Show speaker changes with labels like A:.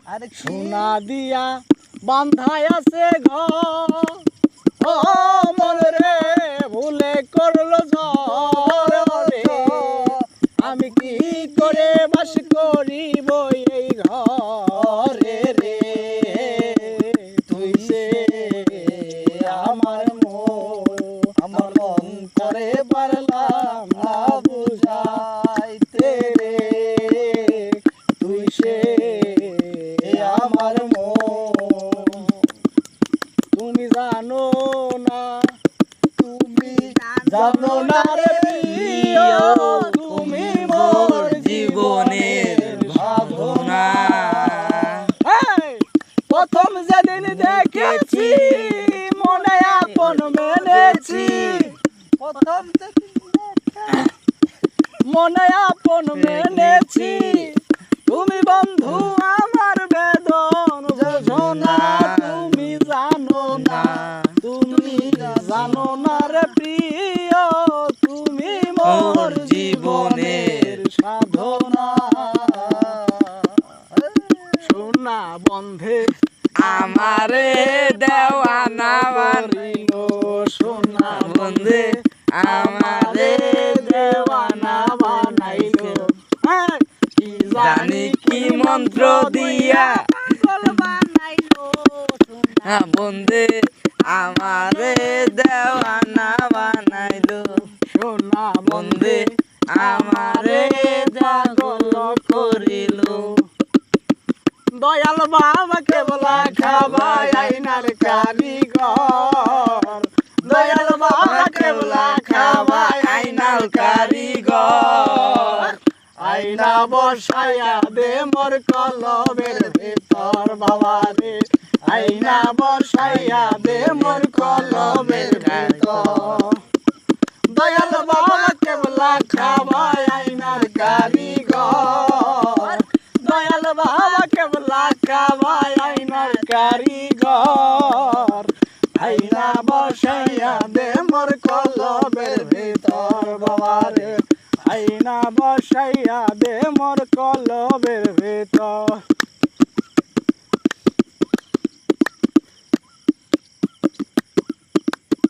A: সোনা দিয়া বান্ধায় আছে ঘর ও মন রে ভুলে করলো ঝড় আমি কি করে বাস করিব এই ঘরে রে তুই সে আমার মন করে পারলাম না বুঝাইতে রে তুই সে আমার মন তুমি জানো না রে প্রিয় তুমি মোর জীবনের ভাবনা প্রথম যেদিন দেখেছি মনে আপন মেনেছি মনে আপন মেনেছি তুমি বন্ধু আমার বেদন বোঝো না তুমি জানো না রে প্রিয় তুমি মোর জীবনের সাধনা সোনা বন্ধে
B: আমারে দেওয়ানা বানাইলো
A: সোনা
B: বন্ধে আমারে
A: দেওয়ানা বানাইলো
B: জানি কি মন্ত্র দিয়া বন্ধে আমারে দেওয়ানা বানাইলো
A: সোনা
B: বন্ধে আমারে পাগল করিল
A: দয়াল বাবা কেবলা খাবাই আইনার কারিগর দয়াল বাবা কেবলা খাবাই আইনার কারিগর আইনা বসায়া দে মোর কলবের ভিতর বাবা রে আইনা বসায়া দে মোর কলবের ভিতর দয়াল বাবা কেবলা খাবাই আইনার কারিগর দয়াল বাবা কেবলা খাবাই আইনার কারিগর আইনা বসাইয়া দে মোর কলবের ভিতর বাবা রে আইনা বসাইয়া দে মোর কলবের ভিতর